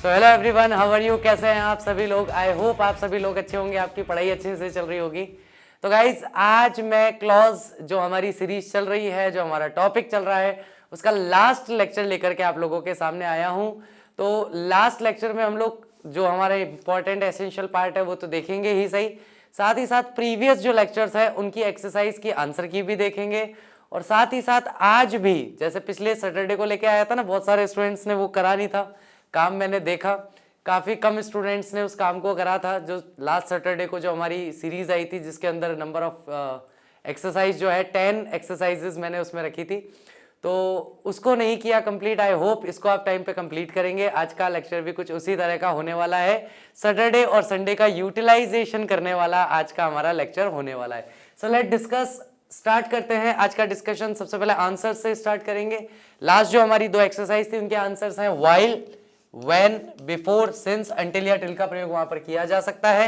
So hello everyone, how are you? कैसे हैं आप सभी लोग? आई होप आप सभी लोग अच्छे होंगे, आपकी पढ़ाई अच्छे से चल रही होगी। तो गाइज, आज मैं क्लॉज जो हमारी सीरीज चल रही है, जो हमारा टॉपिक चल रहा है, उसका लास्ट लेक्चर लेकर के आप लोगों के सामने आया हूं। तो लास्ट लेक्चर में हम लोग जो हमारा इंपॉर्टेंट एसेंशियल पार्ट है वो तो देखेंगे ही सही, साथ ही साथ प्रीवियस जो लेक्चर्स है उनकी एक्सरसाइज की आंसर की भी देखेंगे। और साथ ही साथ आज भी जैसे पिछले सैटरडे को लेके आया था ना, बहुत सारे स्टूडेंट्स ने वो करा नहीं था काम, मैंने देखा काफ़ी कम स्टूडेंट्स ने उस काम को करा था। जो लास्ट सैटरडे को जो हमारी सीरीज आई थी जिसके अंदर नंबर ऑफ एक्सरसाइज जो है 10 एक्सरसाइजेज मैंने उसमें रखी थी, तो उसको नहीं किया कंप्लीट। आई होप इसको आप टाइम पे कंप्लीट करेंगे। आज का लेक्चर भी कुछ उसी तरह का होने वाला है, सैटरडे और संडे का यूटिलाइजेशन करने वाला आज का हमारा लेक्चर होने वाला है। सो लेट डिस्कस, स्टार्ट करते हैं आज का डिस्कशन। सबसे पहले आंसर से स्टार्ट करेंगे। लास्ट जो हमारी 2 एक्सरसाइज थी उनके आंसर्स हैं while, when, before, since, until या टिल का प्रयोग वहां पर किया जा सकता है।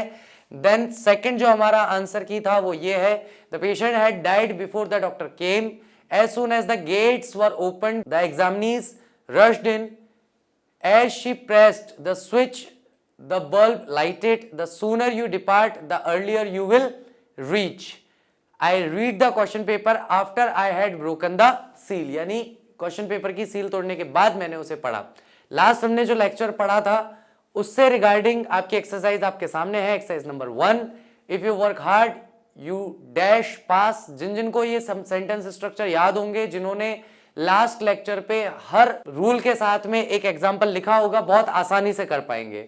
देन सेकंड जो हमारा आंसर की था वो ये है, the patient had died before the doctor came, as soon as the gates were open the examinees rushed in, as she pressed the switch the bulb lighted, the sooner you depart the earlier you will reach, I read the question paper after I had broken the seal. यानी question paper की seal तोड़ने के बाद मैंने उसे पढ़ा। Last हमने जो लेक्चर पढ़ा था उससे रिगार्डिंग आपकी एक्सरसाइज आपके सामने है। Exercise number 1, if you work hard you dash pass. जिन जिनको ये सेंटेंस स्ट्रक्चर याद होंगे, जिन्होंने लास्ट लेक्चर पे हर रूल के साथ में एक एग्जांपल लिखा होगा, बहुत आसानी से कर पाएंगे।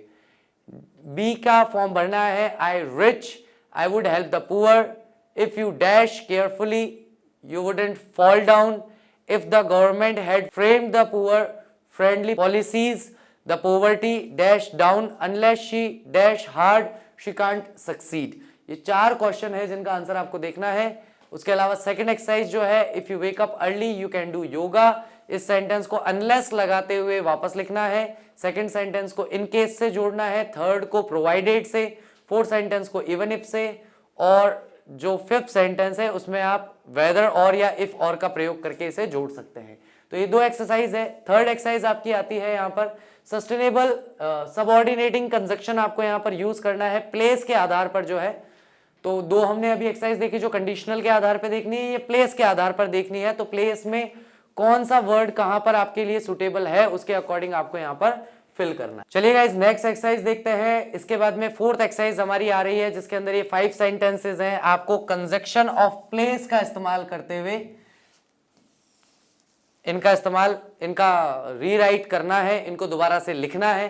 बी का फॉर्म भरना है, आई rich, I would help the poor, if you dash carefully you wouldn't fall down, if the government had framed the poor friendly policies, the poverty dash down, unless she dash hard she can't succeed। ये 4 question है जिनका answer आपको देखना है। उसके अलावा second exercise जो है, if you wake up early you can do yoga. इस सेंटेंस को अनलेस लगाते हुए वापस लिखना है। सेकंड सेंटेंस को इन केस से जोड़ना है, थर्ड को प्रोवाइडेड से, फोर्थ सेंटेंस को इवन इफ से, और जो फिफ्थ सेंटेंस है उसमें आप वेदर और या इफ और का प्रयोग करके इसे जोड़ सकते हैं। तो ये 2 एक्सरसाइज है। थर्ड एक्सरसाइज आपकी आती है यहाँ पर सस्टेनेबल सबऑर्डिनेटिंग कंजक्शन आपको यहाँ पर यूज करना है प्लेस के आधार पर जो है। तो 2 हमने अभी एक्सरसाइज देखी जो कंडीशनल के आधार पर देखनी है, ये प्लेस के आधार पर देखनी है। तो प्लेस में कौन सा वर्ड कहां पर आपके लिए सुटेबल है उसके अकॉर्डिंग आपको यहाँ पर फिल करना। चलिए गाइस, नेक्स्ट एक्सरसाइज देखते हैं। इसके बाद में फोर्थ एक्सरसाइज हमारी आ रही है जिसके अंदर ये 5 सेंटेंसेस हैं। आपको कंजक्शन ऑफ प्लेस का इस्तेमाल करते हुए इनका रीराइट करना है, इनको दोबारा से लिखना है।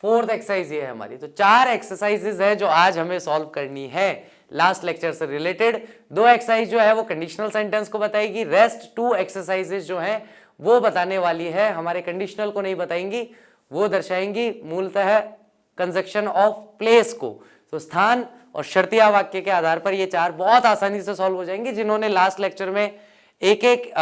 फोर्थ एक्सरसाइज ये है हमारी। तो 4 एक्सरसाइजेस है जो आज हमें सॉल्व करनी है लास्ट लेक्चर से रिलेटेड। 2 एक्सरसाइज जो है वो कंडीशनल सेंटेंस को बताएगी, रेस्ट 2 एक्सरसाइजेस जो है वो बताने वाली है, हमारे कंडीशनल को नहीं बताएंगी, वो दर्शाएंगी मूलतः कंजक्शन ऑफ प्लेस को। तो स्थान और शर्तिया वाक्य के आधार पर ये 4 बहुत आसानी से सॉल्व हो जाएंगे। जिन्होंने लास्ट लेक्चर में एक एक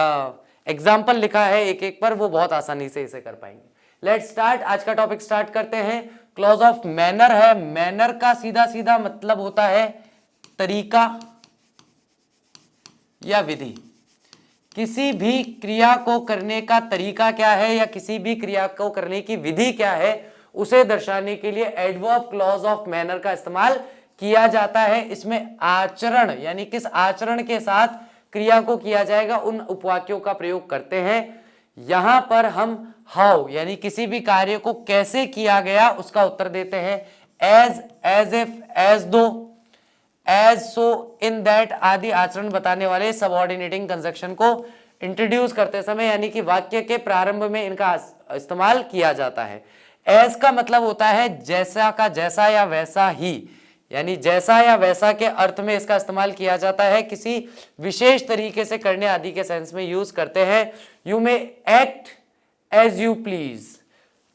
एग्जाम्पल लिखा है एक एक पर, वो बहुत आसानी से इसे कर पाएंगे। लेट्स स्टार्ट, आज का टॉपिक स्टार्ट करते हैं। क्लॉज ऑफ मैनर है। मैनर का सीधा सीधा मतलब होता है तरीका या विधि। किसी भी क्रिया को करने का तरीका क्या है या किसी भी क्रिया को करने की विधि क्या है, उसे दर्शाने के लिए एडवर्ब क्लॉज ऑफ मैनर का इस्तेमाल किया जाता है। इसमें आचरण यानी किस आचरण के साथ क्रिया को किया जाएगा उन उपवाक्यों का प्रयोग करते हैं। यहां पर हम हाउ यानी किसी भी कार्य को कैसे किया गया उसका उत्तर देते हैं। एज, एज इफ, एज दो, एज, सो, इन दैट आदि आचरण बताने वाले सबऑर्डिनेटिंग कंजक्शन को इंट्रोड्यूस करते समय यानी कि वाक्य के प्रारंभ में इनका इस्तेमाल किया जाता है। एज का मतलब होता है जैसा का जैसा या वैसा ही, यानी जैसा या वैसा के अर्थ में इसका इस्तेमाल किया जाता है। किसी विशेष तरीके से करने आदि के सेंस में यूज करते हैं। You may act as you please,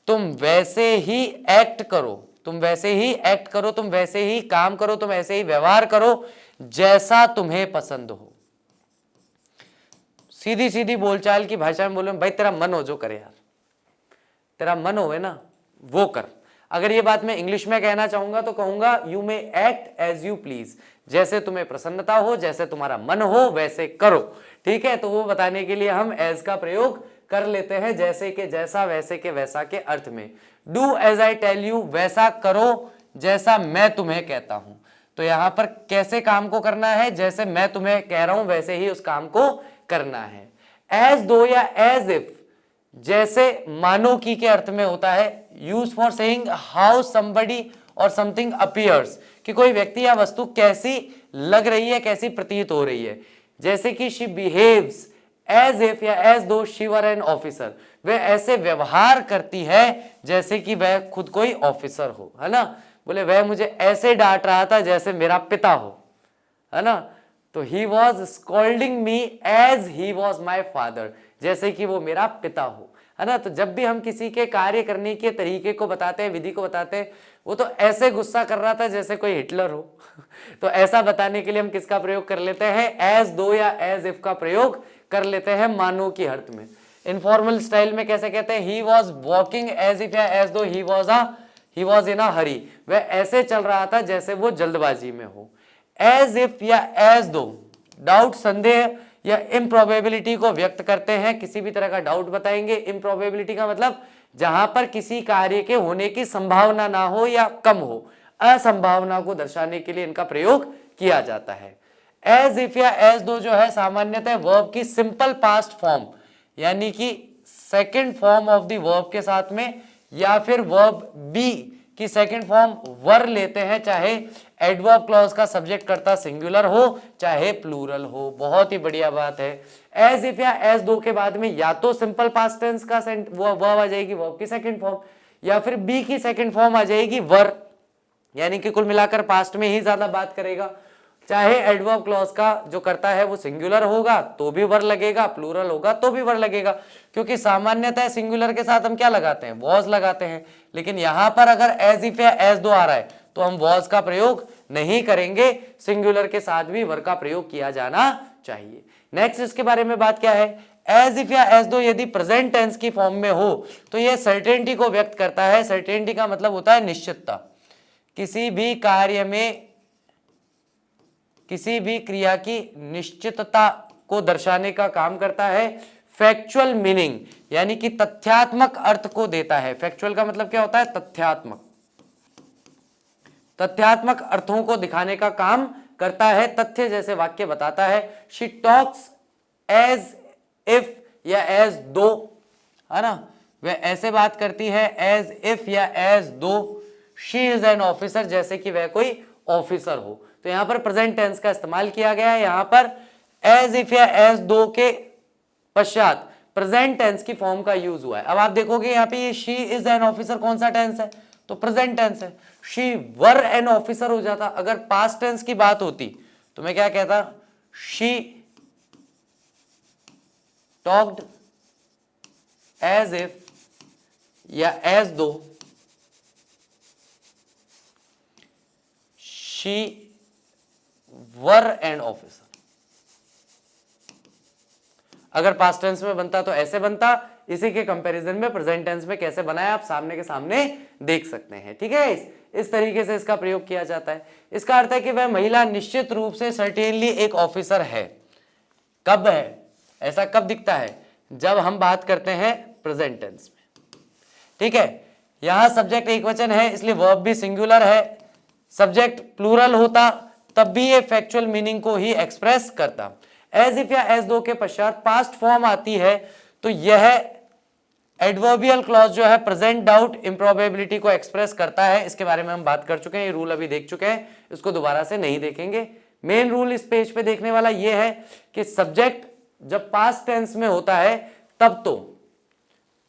तुम वैसे ही एक्ट करो, तुम वैसे ही एक्ट करो, तुम वैसे ही काम करो, तुम ऐसे ही व्यवहार करो जैसा तुम्हें पसंद हो। सीधी सीधी बोलचाल की भाषा में बोलो, भाई तेरा मन हो जो करे यार, तेरा मन हो ना वो कर। अगर ये बात मैं इंग्लिश में कहना चाहूंगा तो कहूंगा you may act as you please, जैसे तुम्हें प्रसन्नता हो, जैसे तुम्हारा मन हो वैसे करो। ठीक है, तो वो बताने के लिए हम एज का प्रयोग कर लेते हैं, जैसे के जैसा, वैसे के वैसा के अर्थ में। Do as I tell you, वैसा करो जैसा मैं तुम्हें कहता हूं। तो यहां पर कैसे काम को करना है, जैसे मैं तुम्हें कह रहा हूं वैसे ही उस काम को करना है। एज दो या एज इफ, जैसे मानो की के अर्थ में होता है, use for saying how somebody और समथिंग अपीयर्स, कि कोई व्यक्ति या वस्तु कैसी लग रही है, कैसी प्रतीत हो रही है। जैसे कि शी बिहेव्स एज इफ या एज दो शी वर एन ऑफिसर, वह ऐसे व्यवहार करती है जैसे कि वह खुद कोई ऑफिसर हो, है ना। बोले वह मुझे ऐसे डांट रहा था जैसे मेरा पिता हो, है ना। तो he was scolding me as he was my father, जैसे कि वो मेरा पिता हो, है ना। तो जब भी हम किसी के कार्य करने के तरीके को बताते हैं, विधि को बताते हैं, वो तो ऐसे गुस्सा कर रहा था जैसे कोई हिटलर हो तो ऐसा बताने के लिए हम किसका प्रयोग कर लेते हैं, एज दो या एज इफ का प्रयोग कर लेते हैं मानो की अर्थ में। इनफॉर्मल स्टाइल में कैसे कहते हैं, he was walking as if या as though he was in अ हरी, वह ऐसे चल रहा था जैसे वो जल्दबाजी में हो। एज इफ या एज दो डाउट, संदेह या इम्प्रोबेबिलिटी को व्यक्त करते हैं, किसी भी तरह का डाउट बताएंगे। इम्प्रोबेबिलिटी का मतलब जहां पर किसी कार्य के होने की संभावना ना हो या कम हो, असंभावना को दर्शाने के लिए इनका प्रयोग किया जाता है। एज इफ या एज दो जो है सामान्यतः वर्ब की सिंपल पास्ट फॉर्म, यानी कि second form of the verb के साथ में, या फिर वर्ब बी की सेकंड फॉर्म वर लेते हैं, चाहे एडवर्ब क्लॉज का सब्जेक्ट कर्ता सिंगुलर हो चाहे प्लूरल हो। बहुत ही बढ़िया बात है। एज इफ या एज दो के बाद में या तो सिंपल पास्ट टेंस का वर्ब आ जाएगी, वर्ब की सेकंड फॉर्म, या फिर बी की सेकंड फॉर्म आ जाएगी वर, यानी कि कुल मिलाकर पास्ट में ही ज्यादा बात करेगा। चाहे एडवर्ब क्लॉज का जो करता है वो सिंगुलर होगा तो भी वर लगेगा, प्लूरल होगा तो भी वर लगेगा, क्योंकि सामान्यतः सिंगुलर के साथ हम क्या लगाते हैं, वॉज लगाते हैं। लेकिन यहां पर अगर एज इफ या एज दो आ रहा है तो हम वॉज का प्रयोग नहीं करेंगे, सिंगुलर के साथ भी वर का प्रयोग किया जाना चाहिए। नेक्स्ट इसके बारे में बात क्या है, एज इफ या एज दो यदि प्रेजेंट टेंस की फॉर्म में हो तो यह सर्टेनिटी को व्यक्त करता है। सर्टेनिटी का मतलब होता है निश्चितता, किसी भी कार्य में किसी भी क्रिया की निश्चितता को दर्शाने का काम करता है। फैक्चुअल मीनिंग यानी कि तथ्यात्मक अर्थ को देता है। फैक्चुअल का मतलब क्या होता है, तथ्यात्मक, तथ्यात्मक अर्थों को दिखाने का काम करता है, तथ्य जैसे वाक्य बताता है। शी टॉक्स एज इफ या एज दो, है ना, वह ऐसे बात करती है एज इफ या एज दो शी इज एन ऑफिसर, जैसे कि वह कोई ऑफिसर हो। तो यहां पर प्रेजेंट टेंस का इस्तेमाल किया गया है। यहां पर एज इफ या एज दो के पश्चात प्रेजेंट टेंस की फॉर्म का यूज हुआ है। अब आप देखोगे यहाँ पे ये शी इज एन ऑफिसर कौन सा टेंस है, तो प्रेजेंट टेंस है। शी वर एन ऑफिसर हो जाता। अगर पास्ट टेंस की बात होती तो मैं क्या कहता, शी टॉक्ड एज इफ या एज दो शी वर एन ऑफिसर। अगर पास्ट टेंस में बनता तो ऐसे बनता, इसी के कंपैरिजन में प्रेजेंट टेंस में कैसे बनाया आप सामने के सामने देख सकते हैं। ठीक है, इस तरीके से इसका प्रयोग किया जाता है। इसका अर्थ है कि वह महिला निश्चित रूप से सर्टेनली एक ऑफिसर है। कब है, ऐसा कब दिखता है, जब हम बात करते हैं प्रेजेंट टेंस में। ठीक है, यहां सब्जेक्ट एक वचन है इसलिए वर्ब भी सिंगुलर है। सब्जेक्ट प्लूरल होता तब भी ये फैक्चुअल मीनिंग को ही एक्सप्रेस करता। एज इफ या एज दो के पश्चात पास्ट फॉर्म आती है तो यह एडवर्बियल क्लॉज जो है प्रेजेंट डाउट इम्प्रोबेबिलिटी को एक्सप्रेस करता है। इसके बारे में हम बात कर चुके हैं, ये रूल अभी देख चुके हैं, इसको दोबारा से नहीं देखेंगे। मेन रूल इस पेज पे देखने वाला ये है कि सब्जेक्ट जब पास्ट टेंस में होता है तब तो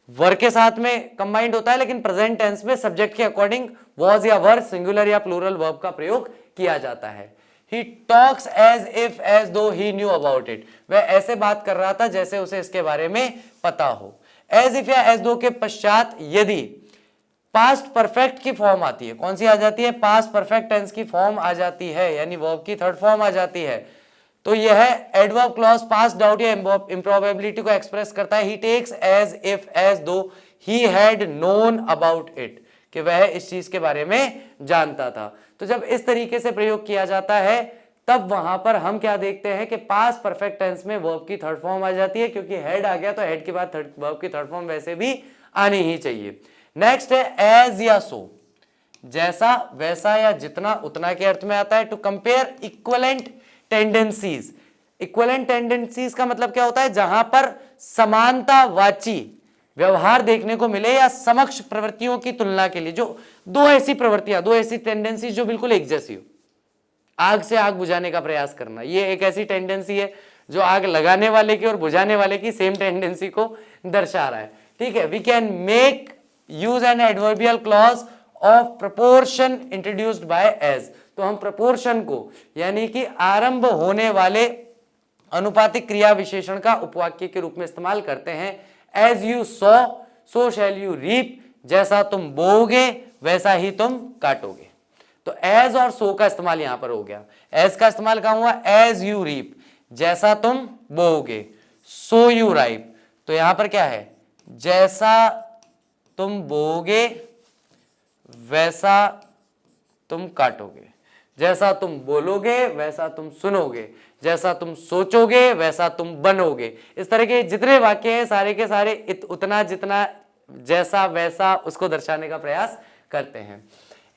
वर्ब के साथ में कंबाइंड होता है, लेकिन प्रेजेंट टेंस में सब्जेक्ट के अकॉर्डिंग वॉज या वर, सिंगुलर या प्लूरल वर्ब का प्रयोग किया जाता है। He talks as if as though he knew about it, वह ऐसे बात कर रहा था जैसे उसे इसके बारे में पता हो। as if या as though के पश्चात यदि पास्ट परफेक्ट की फॉर्म आती है, कौन सी आ जाती है, पास्ट परफेक्ट टेंस की फॉर्म आ जाती है, यानी वर्ब की थर्ड फॉर्म आ जाती है, तो यह एडवर्ब क्लॉज पास्ट डाउट या इम्प्रोबेबिलिटी को एक्सप्रेस करता है। He takes as if as though he had known about it, कि वह इस चीज के बारे में जानता था। तो जब इस तरीके से प्रयोग किया जाता है तब वहां पर हम क्या देखते हैं कि पास्ट परफेक्ट टेंस में वर्ब की थर्ड फॉर्म आ जाती है, क्योंकि हेड आ गया तो हेड के बाद वर्ब की थर्ड फॉर्म वैसे भी आनी ही चाहिए। नेक्स्ट है एज या सो, जैसा वैसा या जितना उतना के अर्थ में आता है। To compare equivalent tendencies, equivalent tendencies का मतलब क्या होता है, जहां पर समानतावाची व्यवहार देखने को मिले या समक्ष प्रवृत्तियों की तुलना के लिए, जो दो ऐसी प्रवृत्तियां, दो ऐसी टेंडेंसी जो बिल्कुल एक जैसी हो। आग से आग बुझाने का प्रयास करना, ये एक ऐसी टेंडेंसी है जो आग लगाने वाले की और बुझाने वाले की सेम टेंडेंसी को दर्शा रहा है। ठीक है, we can make use an adverbial clause of proportion introduced by as. तो हम प्रपोर्शन को यानी कि आरंभ होने वाले अनुपातिक क्रिया विशेषण का उपवाक्य के रूप में इस्तेमाल करते हैं। As you sow so shall you reap, जैसा तुम बोओगे वैसा ही तुम काटोगे। तो एज और सो का इस्तेमाल यहां पर हो गया। एज का इस्तेमाल कहां हुआ, एज यू रीप, जैसा तुम बोओगे, सो यू राइप। तो यहां पर क्या है, जैसा तुम बोओगे वैसा तुम काटोगे, जैसा तुम बोलोगे वैसा तुम सुनोगे, जैसा तुम सोचोगे वैसा तुम बनोगे। इस तरह के जितने वाक्य हैं सारे के सारे उतना जितना जैसा वैसा उसको दर्शाने का प्रयास करते हैं।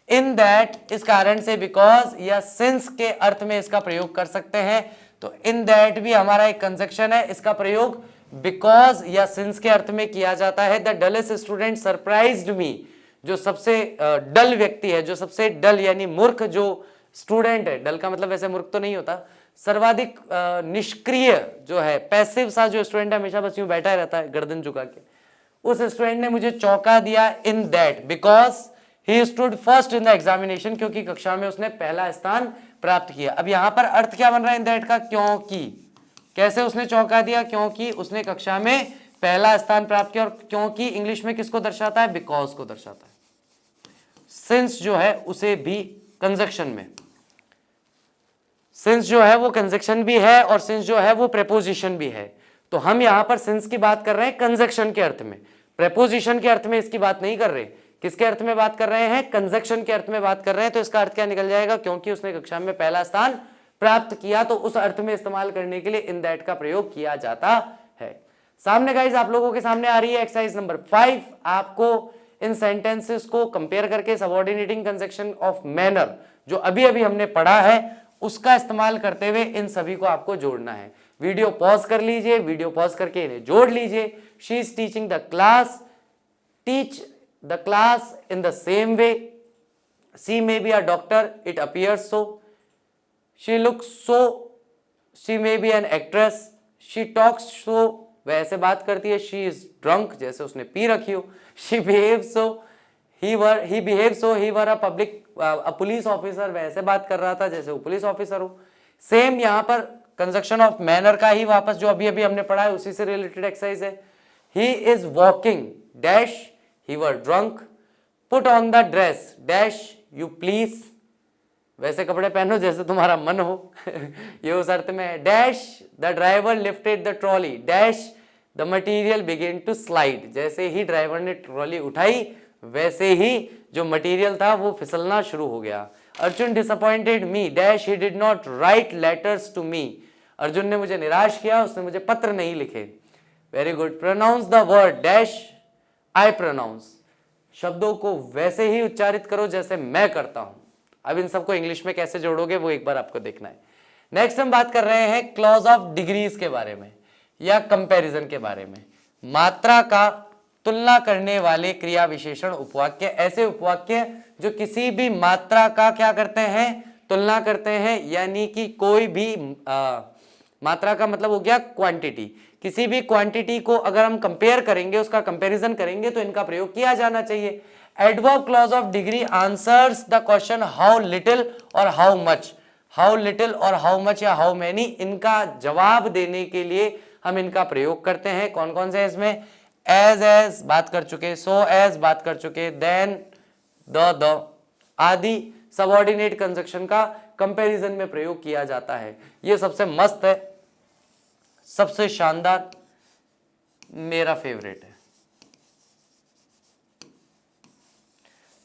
इन दैट, इस कारण से, बिकॉज या सिंस के अर्थ में इसका प्रयोग कर सकते हैं। तो इन दैट भी हमारा एक कंजक्शन है, इसका प्रयोग बिकॉज या सिंस के अर्थ में किया जाता है। द डलेस्ट स्टूडेंट सरप्राइज्ड मी, जो सबसे डल व्यक्ति है, जो सबसे डल यानी मूर्ख जो स्टूडेंट है, डल का मतलब वैसे मूर्ख तो नहीं होता, सर्वाधिक निष्क्रिय जो है, पैसिव सा जो स्टूडेंट है, हमेशा बस यूं बैठा रहता है गर्दन झुका के, उस स्टूडेंट ने मुझे चौंका दिया। In that because he stood first in the examination, क्योंकि कक्षा में उसने पहला स्थान प्राप्त किया। अब यहां पर अर्थ क्या बन रहा है इन दैट का, क्योंकि। कैसे उसने चौंका दिया, क्योंकि उसने कक्षा में पहला स्थान प्राप्त किया। और क्योंकि इंग्लिश में किसको दर्शाता है, बिकॉज को दर्शाता है। सिंस जो है उसे भी कंजक्शन में, सिंस जो है वो कंजक्शन भी है और सिंस जो है वो प्रेपोजिशन भी है। तो हम यहां पर सिंस की बात कर रहे हैं कंजक्शन के अर्थ में, प्रेपोजिशन के अर्थ में इसकी बात नहीं कर रहे। किसके अर्थ में बात कर रहे हैं, कंजक्शन के अर्थ में बात कर रहे हैं। तो इसका अर्थ क्या निकल जाएगा, क्योंकि उसने कक्षा में पहला स्थान प्राप्त किया, तो उस अर्थ में इस्तेमाल करने के लिए इन दैट का प्रयोग किया जाता है। सामने गाइस आप लोगों के सामने आ रही है एक्सरसाइज नंबर 5। आपको इन सेंटेंसेस को कंपेयर करके सबऑर्डिनेटिंग कंजक्शन ऑफ मैनर जो अभी अभी हमने पढ़ा है उसका इस्तेमाल करते हुए इन सभी को आपको जोड़ना है। वीडियो पॉज कर लीजिए, वीडियो पॉज करके इन्हें जोड़ लीजिए। She is teaching the class, teach the class in the same way. She may be a doctor, it appears so. She looks so, she may be an actress. She talks so, वह ऐसे बात करती है। She is drunk, जैसे उसने P रखी हो। She behaves so, he behaves so, he were a police officer, वह ऐसे बात कर रहा था जैसे वो पुलिस ऑफिसर हो। सेम यहाँ पर कंजक्शन ऑफ मैनर का ही वापस जो अभी अभी हमने पढ़ा है उसी से रिलेटेड एक्सरसाइज है। He is walking dash, he were drunk, put on the dress dash you please, वैसे कपड़े पहनो जैसे तुम्हारा मन हो ये उस अर्थ में है। Dash the driver lifted the trolley dash the material began to slide, जैसे ही ड्राइवर ने ट्रॉली उठाई वैसे ही जो मटीरियल था वो फिसलना शुरू हो गया। Arjun disappointed me dash he did not write letters to me, Arjun ने मुझे निराश किया, उसने मुझे पत्र नहीं लिखे। Very good. Pronounce the word dash I pronounce, शब्दों को वैसे ही उच्चारित करो जैसे मैं करता हूं। अब इन सबको इंग्लिश में कैसे जोड़ोगे वो एक बार आपको देखना है। नेक्स्ट हम बात कर रहे हैं क्लॉज ऑफ डिग्रीज के बारे में या कंपैरिजन के बारे में। मात्रा का तुलना करने वाले क्रिया विशेषण उपवाक्य, ऐसे उपवाक्य जो किसी भी मात्रा का क्या करते हैं, तुलना करते हैं। यानी कि कोई भी मात्रा का मतलब हो गया क्वांटिटी, किसी भी क्वांटिटी को अगर हम कंपेयर करेंगे, उसका कंपैरिजन करेंगे तो इनका प्रयोग किया जाना चाहिए। Adverb clause of degree answers the question how little और हाउ मच, हाउ लिटिल और हाउ मच या हाउ मैनी, इनका जवाब देने के लिए हम इनका प्रयोग करते हैं। कौन कौन से इसमें, एज बात कर चुके, सो एज बात कर चुके, देन द आदि सबऑर्डिनेट कंजक्शन का कंपैरिजन में प्रयोग किया जाता है। ये सबसे मस्त है, सबसे शानदार, मेरा फेवरेट है,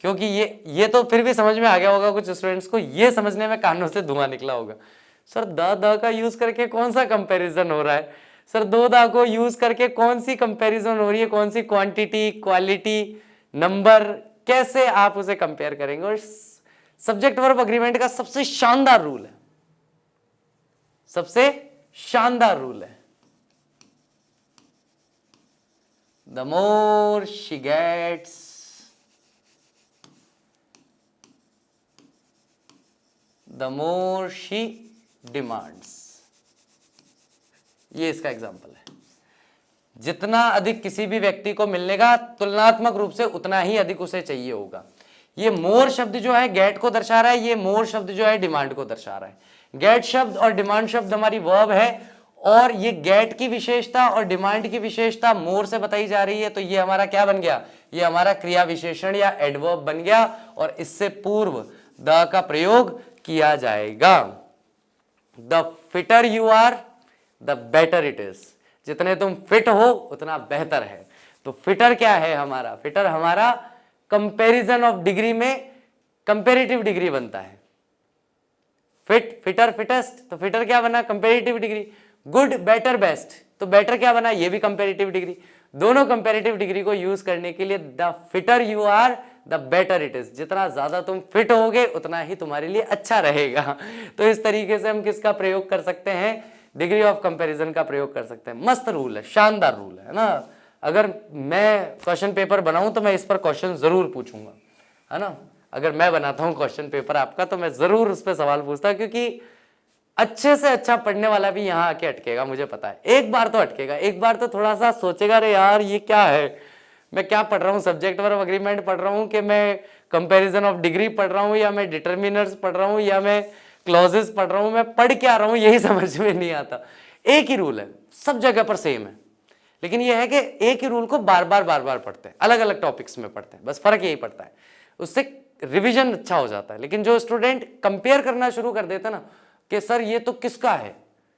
क्योंकि ये तो फिर भी समझ में आ गया होगा कुछ स्टूडेंट्स को, ये समझने में कानों से धुआं निकला होगा। सर द का यूज करके कौन सा कंपैरिजन हो रहा है, सर दो दा को यूज करके कौन सी कंपैरिजन हो रही है, कौन सी क्वांटिटी क्वालिटी, नंबर, कैसे आप उसे कंपेयर करेंगे। और सब्जेक्ट वर्ब अग्रीमेंट का सबसे शानदार रूल है, सबसे शानदार रूल है, the more she gets the more she demands. ये इसका एग्जाम्पल है। जितना अधिक किसी भी व्यक्ति को मिलने का, तुलनात्मक रूप से उतना ही अधिक उसे चाहिए होगा। ये मोर शब्द जो है गेट को दर्शा रहा है, ये मोर शब्द जो है डिमांड को दर्शा रहा है। गेट शब्द और डिमांड शब्द हमारी वर्ब है, और ये गेट की विशेषता और डिमांड की विशेषता मोर से बताई जा रही है, तो ये हमारा क्या बन गया, ये हमारा क्रिया विशेषण या एडवर्ब बन गया, और इससे पूर्व द का प्रयोग किया जाएगा। The fitter you are the better it is. जितने तुम फिट हो उतना बेहतर है। तो फिटर क्या है हमारा, फिटर हमारा कंपैरिजन ऑफ डिग्री में कंपैरेटिव डिग्री बनता है। फिट, फिटर, फिटेस्ट, तो फिटर क्या बना, comparative degree. Good, better, best, तो बेटर क्या बना, ये भी कंपैरेटिव डिग्री। दोनों कंपैरेटिव डिग्री को यूज करने के लिए the fitter you are the better it is. जितना ज्यादा तुम फिट होगे उतना ही तुम्हारे लिए अच्छा रहेगा। तो इस तरीके से हम किसका प्रयोग कर सकते हैं, डिग्री ऑफ कंपैरिजन का प्रयोग कर सकते हैं। मस्त रूल है, शानदार रूल है ना। अगर मैं क्वेश्चन पेपर बनाऊं तो मैं इस पर क्वेश्चन जरूर पूछूंगा, है ना। अगर मैं बनाता हूं क्वेश्चन पेपर आपका तो मैं जरूर उस पर सवाल पूछता, क्योंकि अच्छे से अच्छा पढ़ने वाला भी यहाँ आके अटकेगा, मुझे पता है। एक बार तो अटकेगा, एक बार तो थोड़ा सा सोचेगा, अरे यार ये क्या है, मैं क्या पढ़ रहा हूँ, सब्जेक्ट वर्ब अग्रीमेंट पढ़ रहा हूँ कि मैं कंपैरिजन ऑफ डिग्री पढ़ रहा हूँ, या मैं डिटर्मिनर्स पढ़ रहा हूँ, या मैं क्लॉजेस पढ़ रहा हूँ, मैं पढ़ क्या रहा हूँ, यही समझ में नहीं आता। एक ही रूल है, सब जगह पर सेम है, लेकिन यह है कि एक ही रूल को बार बार पढ़ते हैं, अलग अलग टॉपिक्स में पढ़ते हैं, बस फर्क यही पड़ता है, उससे रिविजन अच्छा हो जाता है। लेकिन जो स्टूडेंट कंपेयर करना शुरू कर देते हैं ना कि सर ये तो किसका है,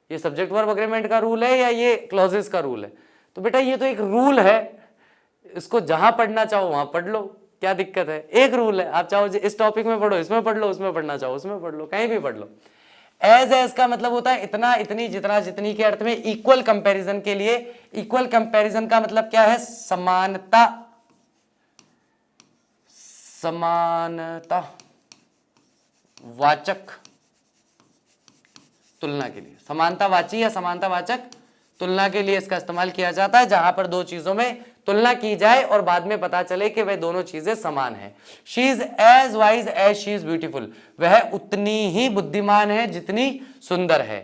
ये सब्जेक्ट वर्ब अग्रीमेंट का रूल है या ये क्लॉजेस का रूल है, तो बेटा ये तो एक रूल है, इसको जहां पढ़ना चाहो वहां पढ़ लो, क्या दिक्कत है। एक रूल है, आप चाहो इस टॉपिक में पढ़ो, इसमें पढ़ लो, उसमें पढ़ना चाहो उसमें पढ़ लो, कहीं भी पढ़ लो। एज का मतलब होता है इतना, इतनी, जितना, जितनी के अर्थ में इक्वल कंपैरिजन के लिए। इक्वल कंपैरिजन का मतलब क्या है, समानता, समानता वाचक तुलना के लिए, समानतावाची या समानतावाचक तुलना के लिए इसका इस्तेमाल किया जाता है, जहां पर दो चीजों में तुलना की जाए और बाद में पता चले कि वह दोनों चीजें समान हैं। She is as wise as she is beautiful, वह उतनी ही बुद्धिमान है जितनी सुंदर है।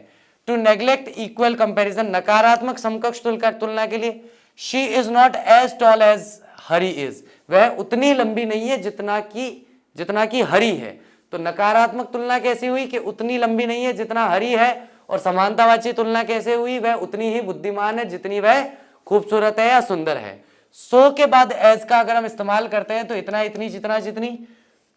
टू नेग्लेक्ट इक्वल कंपैरिजन, नकारात्मक समकक्ष तुलना के लिए। She is not as tall as Hari is, वह उतनी लंबी नहीं है जितना की हरी है। तो नकारात्मक तुलना कैसी हुई कि उतनी लंबी नहीं है जितना हरी है, और समानतावाची तुलना कैसे हुई, वह उतनी ही बुद्धिमान है जितनी वह खूबसूरत है या सुंदर है। सो के बाद एज का अगर हम इस्तेमाल करते हैं तो इतना, इतनी, जितना, जितनी।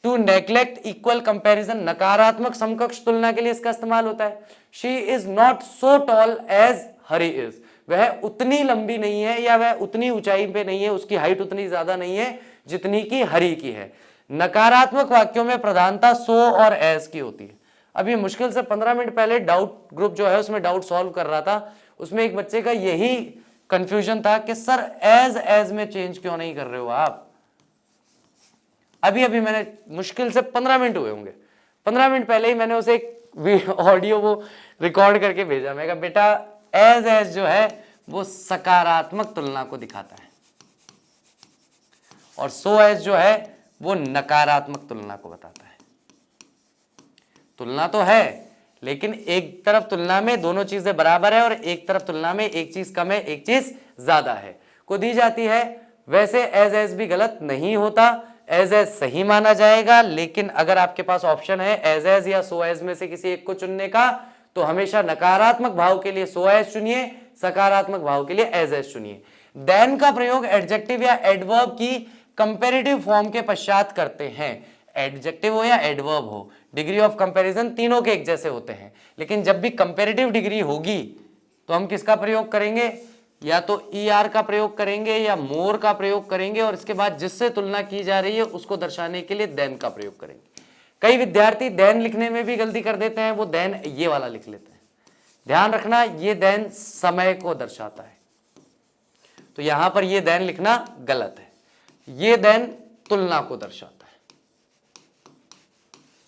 टू नेग्लेक्ट इक्वल कंपैरिजन, नकारात्मक समकक्ष तुलना के लिए इसका इस्तेमाल होता है। She is not so tall as Hari is, वह उतनी लंबी नहीं है या वह उतनी ऊंचाई पे नहीं है, उसकी हाइट उतनी ज्यादा नहीं है जितनी की हरी की है। नकारात्मक वाक्यों में प्रधानता सो और एज की होती है। अभी मुश्किल से 15 मिनट पहले डाउट ग्रुप जो है उसमें डाउट सॉल्व कर रहा था, उसमें एक बच्चे का यही कंफ्यूजन था कि सर एज में चेंज क्यों नहीं कर रहे हो आप। अभी मैंने मुश्किल से 15 मिनट हुए होंगे, 15 मिनट पहले ही मैंने उसे एक ऑडियो वो रिकॉर्ड करके भेजा। मैं कहा बेटा एज जो है वो सकारात्मक तुलना को दिखाता है, और सो एज जो है वो नकारात्मक तुलना को बताता है। तुलना तो है, लेकिन एक तरफ तुलना में दोनों चीजें बराबर है और एक तरफ तुलना में एक चीज कम है, एक चीज ज्यादा है को दी जाती है। वैसे एज भी गलत नहीं होता, एज सही माना जाएगा, लेकिन अगर आपके पास ऑप्शन है एज या सो एज में से किसी एक को चुनने का, तो हमेशा नकारात्मक भाव के लिए सो एज चुनिए, सकारात्मक भाव के लिए एज चुनिए। देन का प्रयोग एडजेक्टिव या एडवर्ब की कंपैरेटिव फॉर्म के पश्चात करते हैं। एडजेक्टिव हो या एडवर्ब हो, डिग्री ऑफ कंपैरिजन तीनों के एक जैसे होते हैं, लेकिन जब भी कंपैरेटिव डिग्री होगी तो हम किसका प्रयोग करेंगे, या तो ER का प्रयोग करेंगे या मोर का प्रयोग करेंगे, और इसके बाद जिससे तुलना की जा रही है उसको दर्शाने के लिए देन का प्रयोग करेंगे। कई विद्यार्थी देन लिखने में भी गलती कर देते हैं, वो देन ये वाला लिख लेते हैं। ध्यान रखना, ये देन समय को दर्शाता है, तो यहां पर ये देन लिखना गलत है। ये देन तुलना को दर्शाता है।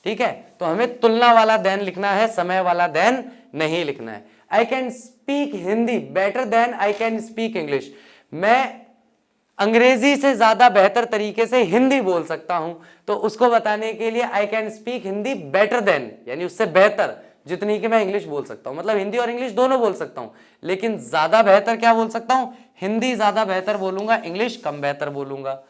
ठीक है, तो हमें तुलना वाला देन लिखना है, समय वाला देन नहीं लिखना है। I can speak Hindi better than I can speak English. मैं अंग्रेजी से ज्यादा बेहतर तरीके से हिंदी बोल सकता हूं, तो उसको बताने के लिए आई can speak Hindi better then, यानी उससे बेहतर जितनी कि मैं इंग्लिश बोल सकता हूं। मतलब हिंदी और इंग्लिश दोनों बोल सकता हूं, लेकिन ज्यादा बेहतर क्या बोल सकता हूं? हिंदी ज्यादा बेहतर बोलूंगा, इंग्लिश कम बेहतर बोलूंगा।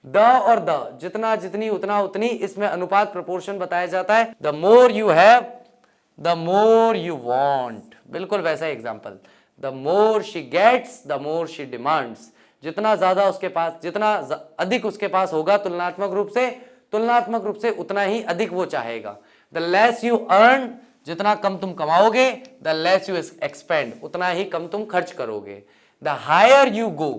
द और द, जितना जितनी उतना उतनी, इसमें अनुपात प्रोपोर्शन बताया जाता है। The more you have the more you want, बिल्कुल वैसा example. The more she gets the more she demands, जितना ज्यादा उसके पास, जितना अधिक उसके पास होगा तुलनात्मक रूप से उतना ही अधिक वो चाहेगा। द लेस यू अर्न, जितना कम तुम कमाओगे, द लेस यू एक्सपेंड, उतना ही कम तुम खर्च करोगे। द हायर यू गो,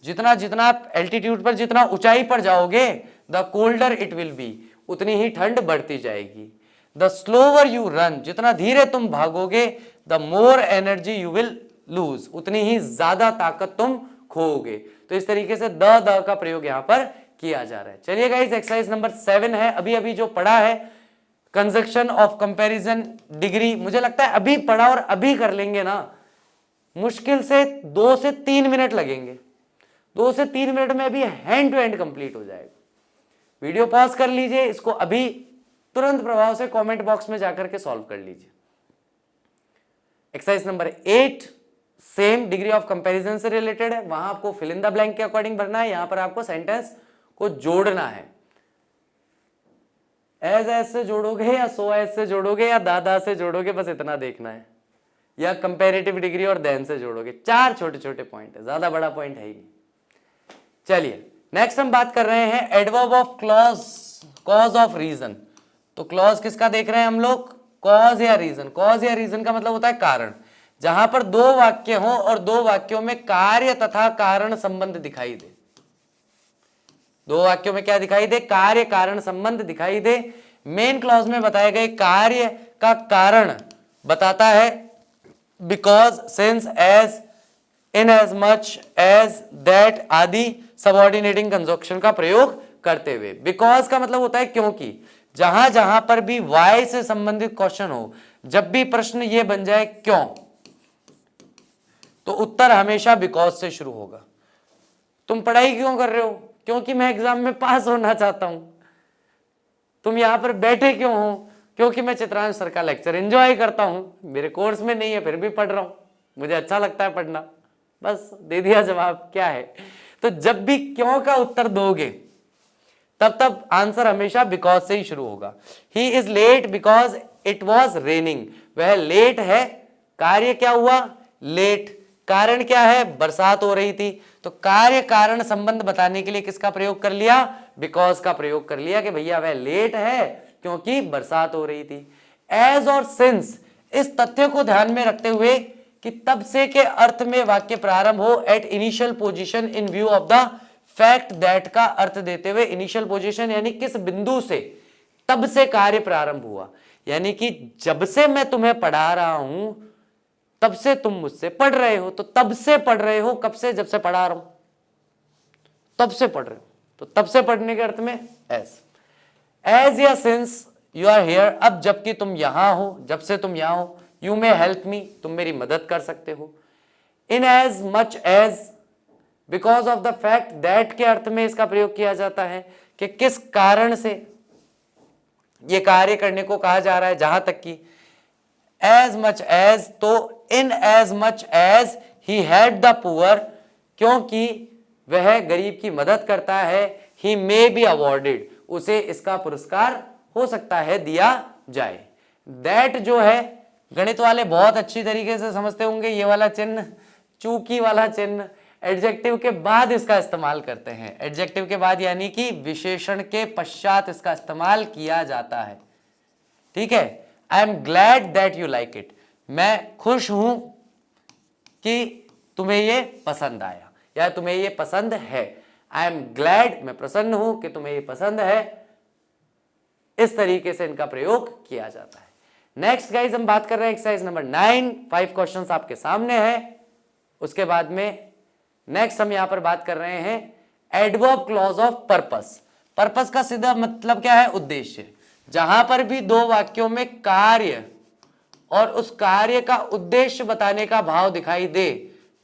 जितना जितना एल्टीट्यूड पर, जितना ऊंचाई पर जाओगे, the colder it will be, उतनी ही ठंड बढ़ती जाएगी। द स्लोवर यू रन, जितना धीरे तुम भागोगे, the more energy you will lose, उतनी ही ज्यादा ताकत तुम खोओगे। तो इस तरीके से द का प्रयोग यहां पर किया जा रहा है। चलिए गाइस, एक्सरसाइज नंबर 7 है, अभी जो पढ़ा है कंजक्शन ऑफ कंपैरिजन डिग्री, मुझे लगता है अभी पढ़ा और अभी कर लेंगे ना, मुश्किल से 2 से 3 मिनट लगेंगे। 2 से 3 मिनट में अभी हैंड टू हैंड कंप्लीट हो जाएगा। वीडियो पॉज कर लीजिए, इसको अभी तुरंत प्रभाव से कमेंट बॉक्स में जाकर के सॉल्व कर लीजिए। Exercise number 8 same degree of comparison से रिलेटेड है, वहां आपको फिल इन द ब्लैंक के अकॉर्डिंग भरना है। यहां पर आपको सेंटेंस को जोड़ना है। एज से जोड़ोगे या सो एज से जोड़ोगे या दादा से जोड़ोगे, बस इतना देखना है, या कंपैरेटिव डिग्री और देन से जोड़ोगे। 4 छोटे छोटे पॉइंट है, ज्यादा बड़ा पॉइंट है ही नहीं। चलिए नेक्स्ट हम बात कर रहे हैं adverb of clause, cause of reason. तो क्लॉज किसका देख रहे हैं हम लोग? कॉज या रीजन। कॉज या रीजन का मतलब होता है कारण। जहां पर 2 वाक्य हो और 2 वाक्यों में कार्य तथा कारण संबंध दिखाई दे। 2 वाक्यों में क्या दिखाई दे? कार्य कारण संबंध दिखाई दे। मेन क्लॉज में बताए गए कार्य का कारण बताता है because, since, as, in as much as, that आदि सबऑर्डिनेटिंग कंजक्शन का प्रयोग करते हुए। बिकॉज का मतलब होता है क्योंकि। जहां जहां पर भी वाई से संबंधित क्वेश्चन हो, जब भी प्रश्न ये बन जाए क्यों, तो उत्तर हमेशा बिकॉज से शुरू होगा। तुम पढ़ाई क्यों कर रहे हो? क्योंकि मैं एग्जाम में पास होना चाहता हूं। तुम यहां पर बैठे क्यों हो? क्योंकि मैं चित्रांश सर का लेक्चर एंजॉय करता हूं। मेरे कोर्स में नहीं है फिर भी पढ़ रहा हूं, मुझे अच्छा लगता है पढ़ना। बस दे दिया जवाब, क्या है। तो जब भी क्यों का उत्तर दोगे तब आंसर हमेशा बिकॉज से ही शुरू होगा। He is late because it was raining, वह लेट है। कार्य क्या हुआ? लेट। कारण क्या है? बरसात हो रही थी। तो कार्य कारण संबंध बताने के लिए किसका प्रयोग कर लिया? बिकॉज का प्रयोग कर लिया कि भैया वह लेट है क्योंकि बरसात हो रही थी। एज और सिंस, इस तथ्य को ध्यान में रखते हुए कि तब से के अर्थ में वाक्य प्रारंभ हो at initial position in view of the fact that का अर्थ देते हुए। इनिशियल पोजीशन यानी किस बिंदु से, तब से कार्य प्रारंभ हुआ, यानी कि जब से मैं तुम्हें पढ़ा रहा हूं तब से तुम मुझसे पढ़ रहे हो। तो तब से पढ़ रहे हो, कब से? जब से पढ़ा रहा हूं तब से पढ़ रहे हो। तो तब से पढ़ने के अर्थ में एज या सिंस यू आर हियर, अब जबकि तुम यहां हो, जब से तुम यहां हो। यू मे हेल्प मी, तुम मेरी मदद कर सकते हो। In as much as, because of the fact that के अर्थ में इसका प्रयोग किया जाता है कि किस कारण से ये कार्य करने को कहा जा रहा है। जहां तक कि एज मच एज, तो in as much as he had the poor, क्योंकि वह गरीब की मदद करता है। ही मे बी अवॉर्डेड, उसे इसका पुरस्कार हो सकता है दिया जाए। दैट जो है, गणित वाले बहुत अच्छी तरीके से समझते होंगे, ये वाला चिन्ह, चूकी वाला चिन्ह एडजेक्टिव के बाद इसका इस्तेमाल करते हैं। एडजेक्टिव के बाद यानी कि विशेषण के पश्चात इसका इस्तेमाल किया जाता है। ठीक है। I am glad that you like it, मैं खुश हूं कि तुम्हें ये पसंद आया या तुम्हें ये पसंद है। आई एम ग्लैड, मैं प्रसन्न हूं कि तुम्हें ये पसंद है। इस तरीके से इनका प्रयोग किया जाता है। नेक्स्ट गाइज हम बात कर रहे हैं एक्सरसाइज नंबर 9। 5 क्वेश्चंस आपके सामने है। उसके बाद में नेक्स्ट हम यहां पर बात कर रहे हैं adverb clause of purpose. Purpose का सीधा मतलब क्या है? उद्देश्य। जहां पर भी दो वाक्यों में कार्य और उस कार्य का उद्देश्य बताने का भाव दिखाई दे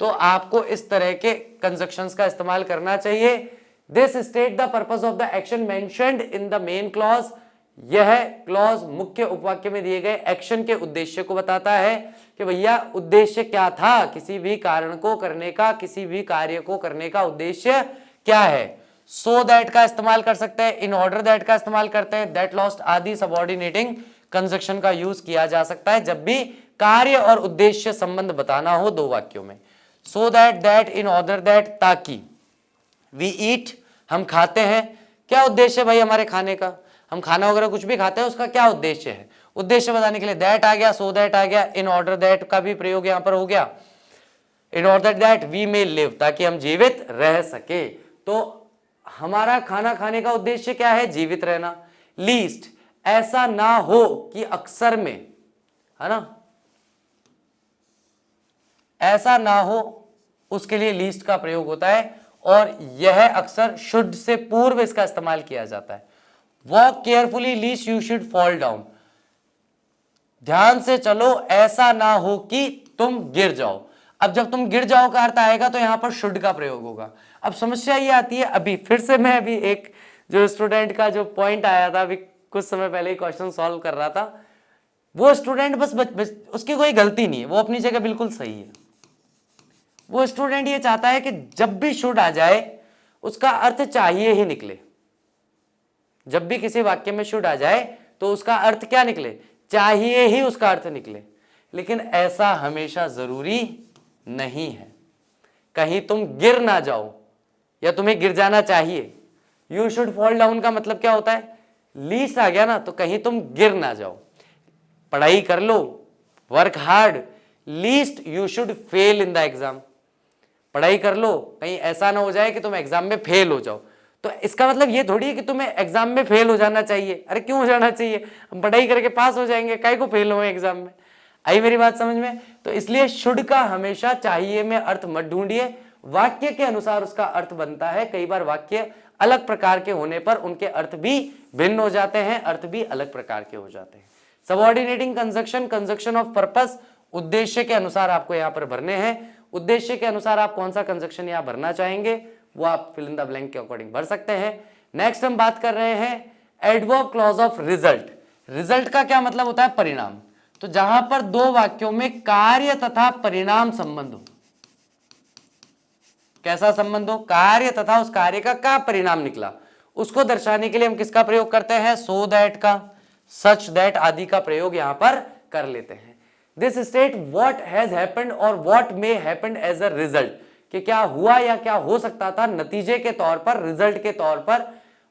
तो आपको इस तरह के कंजक्शंस का इस्तेमाल करना चाहिए। This state the purpose of the action mentioned in the main clause. यह क्लॉज मुख्य उपवाक्य में दिए गए एक्शन के उद्देश्य को बताता है कि भैया उद्देश्य क्या था, किसी भी कारण को करने का, किसी भी कार्य को करने का उद्देश्य क्या है। सो दैट का इस्तेमाल कर सकते हैं, इन ऑर्डर दैट का इस्तेमाल करते हैं, दैट लॉस्ट आदि सबऑर्डिनेटिंग कंजक्शन का यूज किया जा सकता है जब भी कार्य और उद्देश्य संबंध बताना हो दो वाक्यों में। So that, that, in order that, ताकि। वी ईट, हम खाते हैं। क्या उद्देश्य है भाई हमारे खाने का? हम खाना वगैरह कुछ भी खाते हैं, उसका क्या उद्देश्य है? उद्देश्य बताने के लिए दैट आ गया, सो दैट आ गया, इन ऑर्डर दैट का भी प्रयोग यहां पर हो गया। In order that we may live, ताकि हम जीवित रह सके। तो हमारा खाना खाने का उद्देश्य क्या है? जीवित रहना। लीस्ट, ऐसा ना हो कि अक्सर में, है ना, ऐसा ना हो, उसके लिए लीस्ट का प्रयोग होता है और यह अक्सर शुड से पूर्व इसका इस्तेमाल किया जाता है। Walk carefully least you should fall down, ध्यान से चलो ऐसा ना हो कि तुम गिर जाओ। अब जब तुम गिर जाओ का अर्थ आएगा तो यहां पर शुड का प्रयोग होगा। अब समस्या ये आती है, अभी फिर से मैं अभी एक जो स्टूडेंट का जो पॉइंट आया था, अभी कुछ समय पहले ही क्वेश्चन सॉल्व कर रहा था, वो स्टूडेंट बस उसकी कोई गलती नहीं है, वो अपनी जगह बिल्कुल सही है। वो स्टूडेंट ये चाहता है कि जब भी शुड आ जाए उसका अर्थ चाहिए ही निकले। जब भी किसी वाक्य में शुड आ जाए तो उसका अर्थ क्या निकले? चाहिए ही उसका अर्थ निकले। लेकिन ऐसा हमेशा जरूरी नहीं है। कहीं तुम गिर ना जाओ या तुम्हें गिर जाना चाहिए। यू शुड फॉल डाउन का मतलब क्या होता है? लीस्ट आ गया ना, तो कहीं तुम गिर ना जाओ। पढ़ाई कर लो, work hard, lest you should fail in the exam. पढ़ाई कर लो, कहीं ऐसा ना हो जाए कि तुम एग्जाम में फेल हो जाओ। तो इसका मतलब ये थोड़ी है कि तुम्हें एग्जाम में फेल हो जाना चाहिए। अरे क्यों हो जाना चाहिए? हम पढ़ाई करके पास हो जाएंगे, काहे को फेल हो एग्जाम में। आई मेरी बात समझ में? तो इसलिए शुड का हमेशा चाहिए में अर्थ मत ढूंढिए, वाक्य के अनुसार उसका अर्थ बनता है। कई बार वाक्य अलग प्रकार के होने पर उनके अर्थ भी भिन्न हो जाते हैं, अर्थ भी अलग प्रकार के हो जाते हैं। Subordinating conjunction, conjunction of purpose, उद्देश्य के अनुसार आपको यहां पर भरने हैं। उद्देश्य के अनुसार आप कौन सा कंजक्शन यहां भरना चाहेंगे वो आप फिल इन द ब्लैंक के अकॉर्डिंग भर सकते हैं। नेक्स्ट हम बात कर रहे हैं adverb clause of result. Result का क्या मतलब होता है? परिणाम। तो जहां पर दो वाक्यों में कार्य तथा परिणाम संबंध हो, कैसा संबंध हो? कार्य तथा उस कार्य का क्या परिणाम निकला, उसको दर्शाने के लिए हम किसका प्रयोग करते हैं? सो दैट का, सच दैट आदि का प्रयोग यहां पर कर लेते हैं। This state what has happened और what may happened as a result, कि क्या हुआ या क्या हो सकता था नतीजे के तौर पर, रिजल्ट के तौर पर,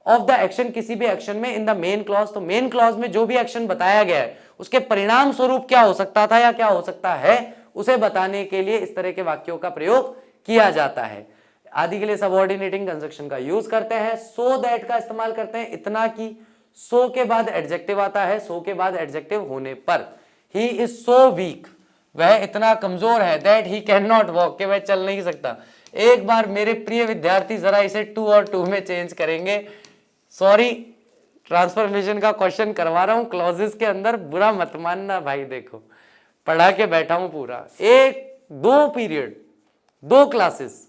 ऑफ द एक्शन, किसी भी एक्शन में, इन द मेन क्लॉज। तो मेन क्लॉज में जो भी एक्शन बताया गया है उसके परिणाम स्वरूप क्या हो सकता था या क्या हो सकता है, उसे बताने के लिए इस तरह के वाक्यों का प्रयोग किया जाता है। आदि के लिए सबऑर्डिनेटिंग कंजक्शन का यूज करते हैं। सो दैट का इस्तेमाल करते हैं, इतना कि। सो के बाद एडजेक्टिव आता है, सो के बाद एडजेक्टिव होने पर। ही इज सो वीक, वह इतना कमजोर है, that he can not walk, के वह चल नहीं सकता। एक बार मेरे प्रिय विद्यार्थी जरा इसे 2 और 2 में चेंज करेंगे। सॉरी, ट्रांसफॉर्मेशन का क्वेश्चन करवा रहा हूं क्लॉजेस के अंदर, बुरा मत मानना भाई। देखो पढ़ा के बैठा हूं पूरा, 1-2 पीरियड, 2 क्लासेस,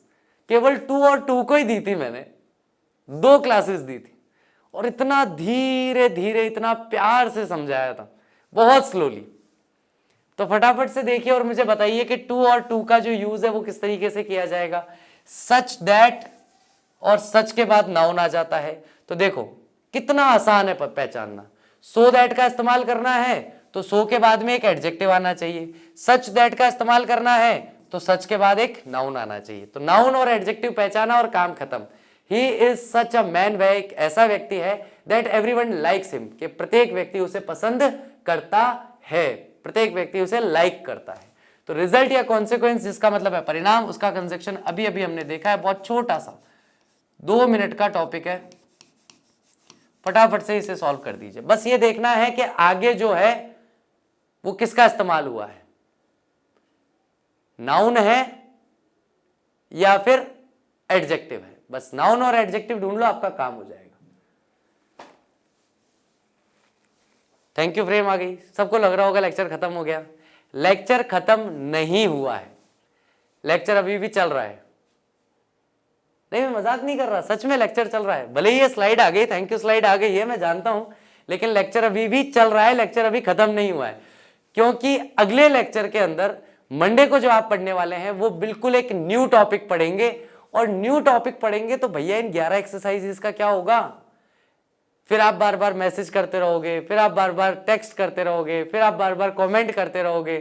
केवल 2 और 2 को ही दी थी मैंने, 2 क्लासेस दी थी और इतना धीरे धीरे इतना प्यार से समझाया था, बहुत स्लोली। तो फटाफट से देखिए और मुझे बताइए कि 2 और 2 का जो यूज है वो किस तरीके से किया जाएगा। सच दैट और सच के बाद नाउन आ जाता है। तो देखो कितना आसान है पहचानना। सो दैट का इस्तेमाल करना है तो सो के बाद में एक एडजेक्टिव आना चाहिए। सच दैट का इस्तेमाल करना है तो सच के बाद एक नाउन आना चाहिए। तो नाउन और एडजेक्टिव पहचाना और काम खत्म। He is such a man, वह एक ऐसा व्यक्ति है, दैट एवरीवन लाइक्स हिम, कि प्रत्येक व्यक्ति उसे पसंद करता है, प्रत्येक व्यक्ति उसे लाइक करता है। तो रिजल्ट या कॉन्सिक्वेंस जिसका मतलब है परिणाम, उसका कंजक्शन अभी अभी हमने देखा है, बहुत छोटा सा 2 मिनट का टॉपिक है, फटाफट से इसे सॉल्व कर दीजिए। बस ये देखना है कि आगे जो है वो किसका इस्तेमाल हुआ है, नाउन है या फिर एडजेक्टिव है। बस नाउन और एडजेक्टिव ढूंढ लो, आपका काम हो जाएगा। थैंक यू फ्रेम आ गई। सबको लग रहा होगा लेक्चर खत्म हो गया। लेक्चर खत्म नहीं हुआ है, लेक्चर अभी भी चल रहा है। नहीं, मैं मजाक नहीं कर रहा, सच में लेक्चर चल रहा है। भले ही ये स्लाइड आ गई, थैंक यू स्लाइड आ गई है, मैं जानता हूं, लेकिन लेक्चर अभी भी चल रहा है, लेक्चर अभी खत्म नहीं हुआ है। क्योंकि अगले लेक्चर के अंदर मंडे को जो आप पढ़ने वाले हैं वो बिल्कुल एक न्यू टॉपिक पढ़ेंगे, और न्यू टॉपिक पढ़ेंगे तो भैया इन 11 एक्सरसाइजेस का क्या होगा? फिर आप बार बार मैसेज करते रहोगे, फिर आप बार बार टेक्स्ट करते रहोगे, फिर आप बार बार कमेंट करते रहोगे,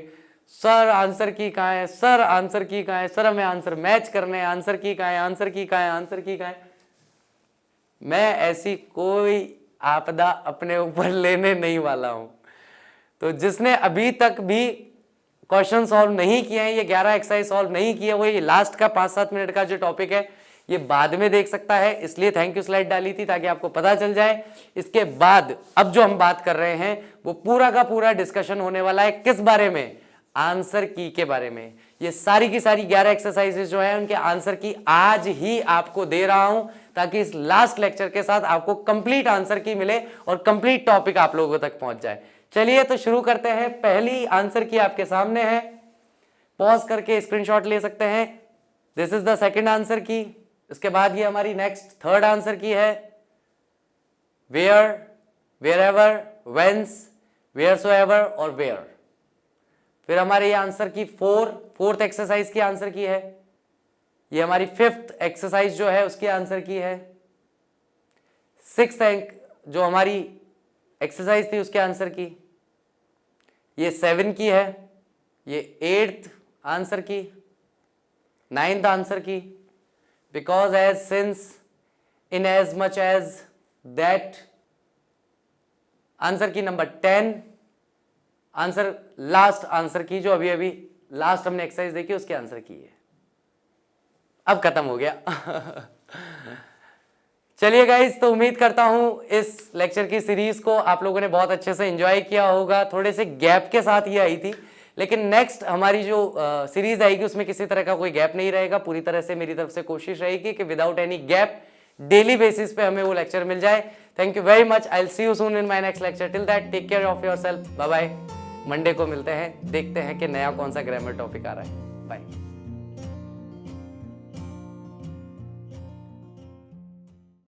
सर आंसर की कहाँ है, सर आंसर की कहाँ है, सर हमें आंसर मैच करने हैं, आंसर की कहाँ है, आंसर की कहाँ है, आंसर की कहाँ है। मैं ऐसी कोई आपदा अपने ऊपर लेने नहीं वाला हूं। तो जिसने अभी तक भी क्वेश्चन सॉल्व नहीं किए हैं, ये 11 एक्सरसाइज सॉल्व नहीं किए, वो ये लास्ट का 5-7 मिनट का जो टॉपिक है ये बाद में देख सकता है। इसलिए थैंक यू स्लाइड डाली थी ताकि आपको पता चल जाए। इसके बाद अब जो हम बात कर रहे हैं वो पूरा का पूरा डिस्कशन होने वाला है किस बारे में? आंसर की के बारे में। ये सारी की सारी 11 एक्सरसाइजेस जो है उनके आंसर की आज ही आपको दे रहा हूं, ताकि इस लास्ट लेक्चर के साथ आपको कंप्लीट आंसर की मिले और कंप्लीट टॉपिक आप लोगों तक पहुंच जाए। चलिए तो शुरू करते हैं। पहली आंसर की आपके सामने है, पॉज करके स्क्रीनशॉट ले सकते हैं। This is the second answer की। इसके बाद ये हमारी नेक्स्ट थर्ड आंसर की है, वेयर, वेयरएवर, व्हेंस, वेयरसोएवर और वेयर। फिर हमारे ये आंसर की फोर्थ एक्सरसाइज की आंसर की है। ये हमारी फिफ्थ एक्सरसाइज जो है उसकी आंसर की है। सिक्स्थ जो हमारी एक्सरसाइज थी उसके आंसर की। ये 7 की है। ये 8th आंसर की, 9th आंसर की। Because as, since, in as much as, that. Answer की नंबर 10। आंसर लास्ट आंसर की जो अभी अभी लास्ट हमने एक्सरसाइज देखी उसके आंसर की है। अब खत्म हो गया। चलिए गाइस, तो उम्मीद करता हूं इस लेक्चर की सीरीज को आप लोगों ने बहुत अच्छे से एंजॉय किया होगा। थोड़े से गैप के साथ ये आई थी, लेकिन नेक्स्ट हमारी जो सीरीज आएगी उसमें किसी तरह का कोई गैप नहीं रहेगा। पूरी तरह से मेरी तरफ से कोशिश रहेगी कि without any gap daily basis पे हमें वो लेक्चर मिल जाए। Thank you very much. I will see you soon in my next lecture. Till that take care of yourself. Bye bye. Monday को मिलते हैं, देखते हैं कि नया कौन सा ग्रामर टॉपिक आ रहा है। बाय।